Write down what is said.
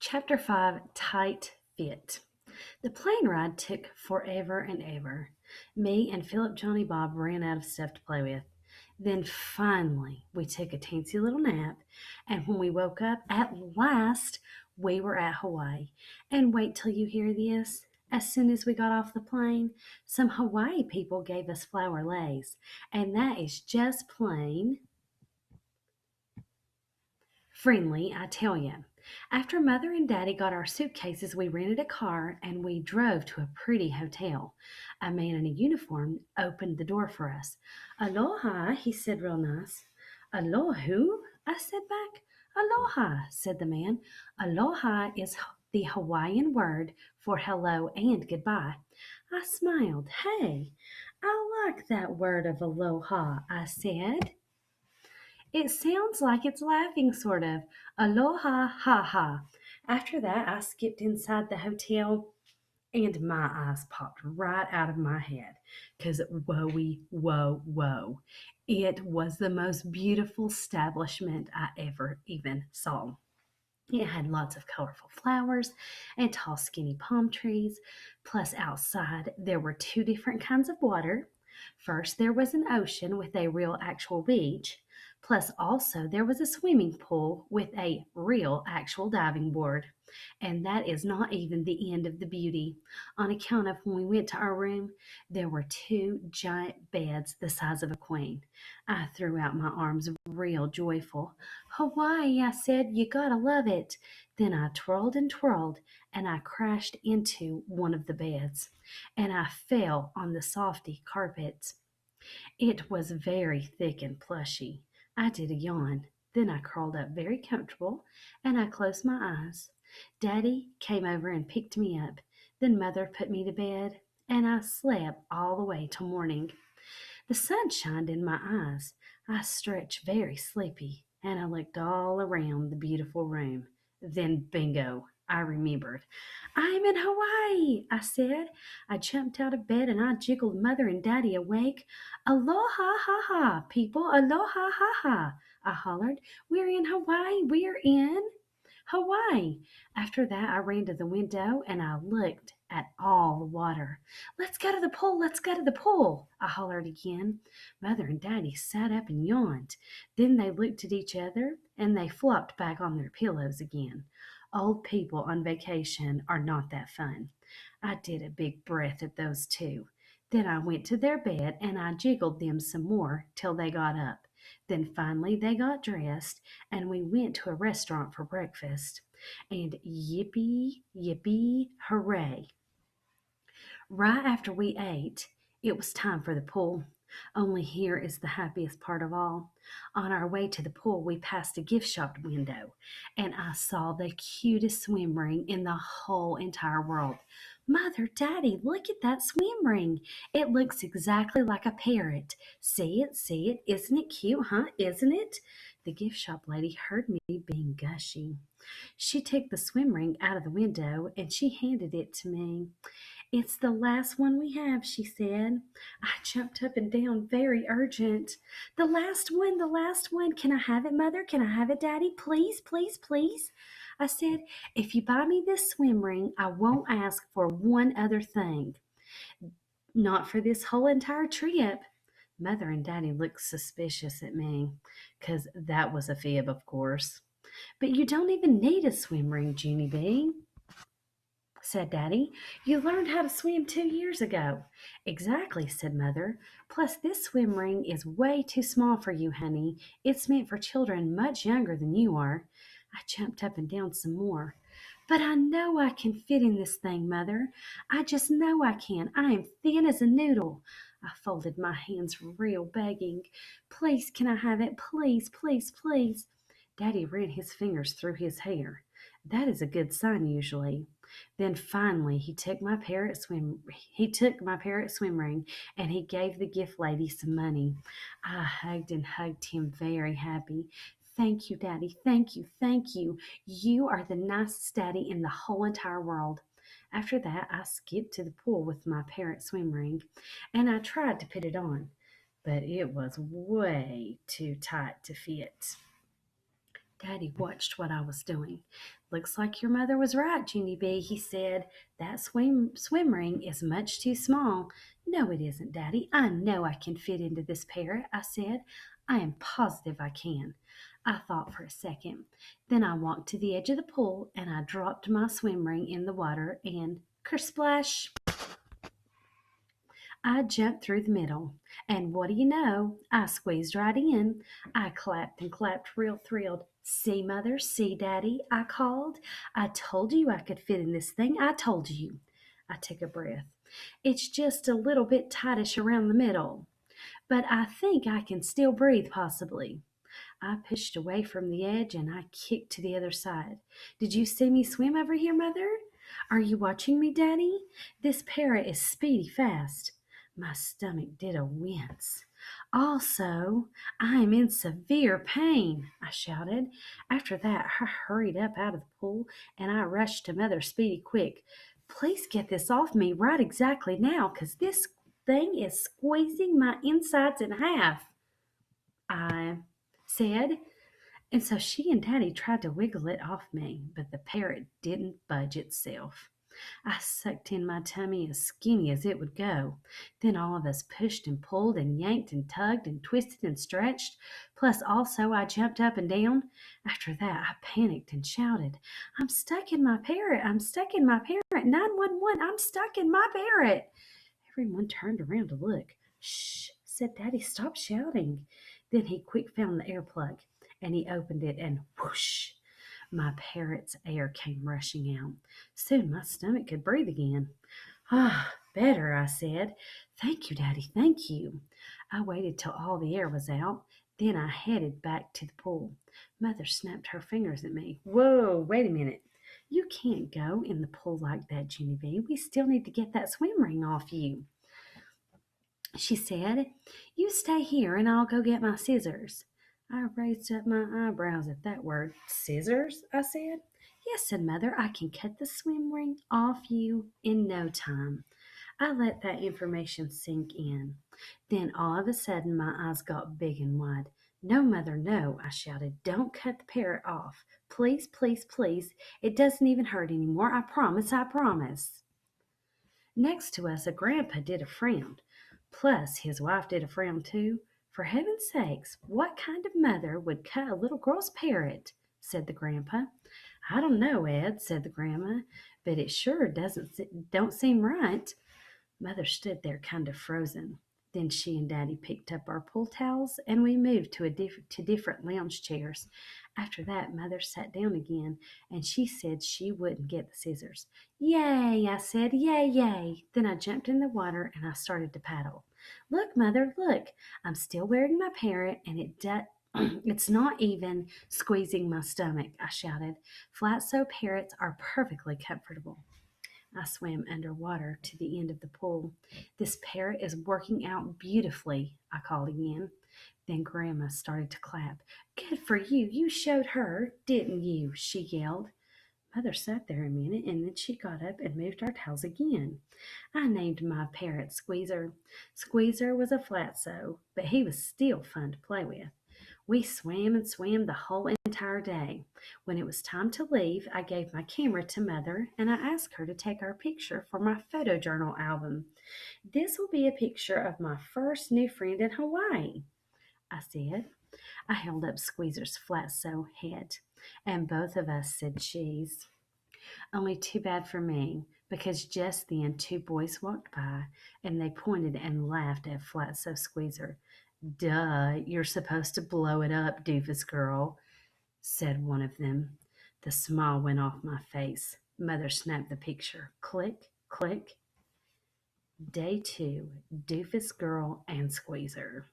Chapter 5 Tight Fit. The plane ride took forever and ever. Me and Philip Johnny Bob ran out of stuff to play with. Then finally, we took a teensy little nap, and when we woke up, at last, we were at Hawaii. And wait till you hear this. As soon as we got off the plane, some Hawaii people gave us flower leis, and that is just plain friendly, I tell you. After Mother and Daddy got our suitcases, we rented a car and we drove to a pretty hotel. A man in a uniform opened the door for us. Aloha, he said real nice. Aloha, I said back. Aloha, said the man. Aloha is the Hawaiian word for hello and goodbye. I smiled. Hey, I like that word of aloha, I said. It sounds like it's laughing, sort of. Aloha, ha ha. After that, I skipped inside the hotel and my eyes popped right out of my head because woey, whoa, whoa. It was the most beautiful establishment I ever even saw. It had lots of colorful flowers and tall, skinny palm trees. Plus, outside, there were two different kinds of water. First, there was an ocean with a real, actual beach. Plus, also, there was a swimming pool with a real, actual diving board. And that is not even the end of the beauty. On account of when we went to our room, there were two giant beds the size of a queen. I threw out my arms real joyful. Hawaii, I said, you gotta love it. Then I twirled and twirled, and I crashed into one of the beds, and I fell on the softy carpet. It was very thick and plushy. I did a yawn. Then I curled up very comfortable, and I closed my eyes. Daddy came over and picked me up. Then Mother put me to bed, and I slept all the way till morning. The sun shined in my eyes. I stretched very sleepy, and I looked all around the beautiful room. Then, bingo, I remembered. I'm in Hawaii, I said. I jumped out of bed and I jiggled Mother and Daddy awake. Aloha, ha ha, people, aloha, ha ha, I hollered. We're in Hawaii, we're in Hawaii. After that, I ran to the window and I looked at all the water. Let's go to the pool, let's go to the pool, I hollered again. Mother and Daddy sat up and yawned. Then they looked at each other and they flopped back on their pillows again. Old people on vacation are not that fun. I did a big breath at those two. Then I went to their bed and I jiggled them some more till they got up. Then finally they got dressed and we went to a restaurant for breakfast. And yippee, yippee, hooray. Right after we ate, it was time for the pool. Only here is the happiest part of all. On our way to the pool, we passed a gift shop window, and I saw the cutest swim ring in the whole entire world. Mother, Daddy, look at that swim ring. It looks exactly like a parrot. See it, see it. Isn't it cute, huh? Isn't it? The gift shop lady heard me being gushy. She took the swim ring out of the window and she handed it to me. It's the last one we have, she said. I jumped up and down, very urgent. The last one, the last one. Can I have it, Mother? Can I have it, Daddy? Please, please, please. I said, if you buy me this swim ring, I won't ask for one other thing. Not for this whole entire trip. Mother and Daddy looked suspicious at me, 'cause that was a fib, of course. But you don't even need a swim ring, Junie B, said Daddy. You learned how to swim 2 years ago. Exactly, said Mother. Plus, this swim ring is way too small for you, honey. It's meant for children much younger than you are. I jumped up and down some more. But I know I can fit in this thing, Mother. I just know I can. I am thin as a noodle. I folded my hands real, begging. Please, can I have it? Please, please, please. Daddy ran his fingers through his hair. That is a good sign usually. Then finally he took my parrot swim ring and he gave the gift lady some money. I hugged and hugged him very happy. Thank you, Daddy. Thank you. Thank you. You are the nicest daddy in the whole entire world. After that, I skipped to the pool with my parrot swim ring and I tried to put it on, but it was way too tight to fit. Daddy watched what I was doing. Looks like your mother was right, Junie B, he said. That swim ring is much too small. No, it isn't, Daddy. I know I can fit into this parrot, I said. I am positive I can. I thought for a second. Then I walked to the edge of the pool and I dropped my swim ring in the water and kersplash! I jumped through the middle, and what do you know? I squeezed right in. I clapped and clapped real thrilled. See, Mother, see, Daddy, I called. I told you I could fit in this thing. I told you. I took a breath. It's just a little bit tightish around the middle, but I think I can still breathe, possibly. I pushed away from the edge and I kicked to the other side. Did you see me swim over here, Mother? Are you watching me, Daddy? This parrot is speedy fast. My stomach did a wince. Also, I am in severe pain, I shouted. After that, I hurried up out of the pool and I rushed to Mother Speedy quick. Please get this off me right exactly now, 'cause this thing is squeezing my insides in half. I said, and so she and Daddy tried to wiggle it off me, but the parrot didn't budge itself. I sucked in my tummy as skinny as it would go. Then all of us pushed and pulled and yanked and tugged and twisted and stretched. Plus, also, I jumped up and down. After that, I panicked and shouted, I'm stuck in my parrot! I'm stuck in my parrot! 911! I'm stuck in my parrot! Everyone turned around to look. Shh, said Daddy, stop shouting. Then he quick found the air plug and he opened it and whoosh, my parrot's air came rushing out. Soon my stomach could breathe again. Ah, better, I said. Thank you, Daddy, thank you. I waited till all the air was out. Then I headed back to the pool. Mother snapped her fingers at me. Whoa, wait a minute. You can't go in the pool like that, Junie B. We still need to get that swim ring off you. She said, you stay here and I'll go get my scissors. I raised up my eyebrows at that word. Scissors? I said. Yes, said Mother, I can cut the swim ring off you in no time. I let that information sink in. Then all of a sudden my eyes got big and wide. No, Mother, no, I shouted. Don't cut the parrot off. Please, please, please. It doesn't even hurt anymore. I promise, I promise. Next to us, a grandpa did a frown. Plus, his wife did a frown too. For heaven's sakes, what kind of mother would cut a little girl's parrot? Said the grandpa. I don't know, Ed, said the grandma, but it sure don't seem right. Mother stood there kind of frozen. Then she and Daddy picked up our pool towels and we moved to different lounge chairs. After that, Mother sat down again and she said she wouldn't get the scissors. Yay, I said, yay, yay. Then I jumped in the water and I started to paddle. Look, Mother, look. I'm still wearing my parrot and it's not even squeezing my stomach, I shouted. Flat sew parrots are perfectly comfortable. I swam underwater to the end of the pool. This parrot is working out beautifully, I called again. Then Grandma started to clap. Good for you. You showed her, didn't you? She yelled. Mother sat there a minute and then she got up and moved our towels again. I named my parrot Squeezer. Squeezer was a flat sew, but he was still fun to play with. We swam and swam the whole entire day. When it was time to leave, I gave my camera to Mother and I asked her to take our picture for my photojournal album. This will be a picture of my first new friend in Hawaii, I said. I held up Squeezer's flat sew head, and both of us said cheese. Only too bad for me, because just then two boys walked by and they pointed and laughed at Flat Sew Squeezer. Duh, you're supposed to blow it up, doofus girl, said one of them. The smile went off my face. Mother snapped the picture. Click, click. Day 2, Doofus Girl and Squeezer.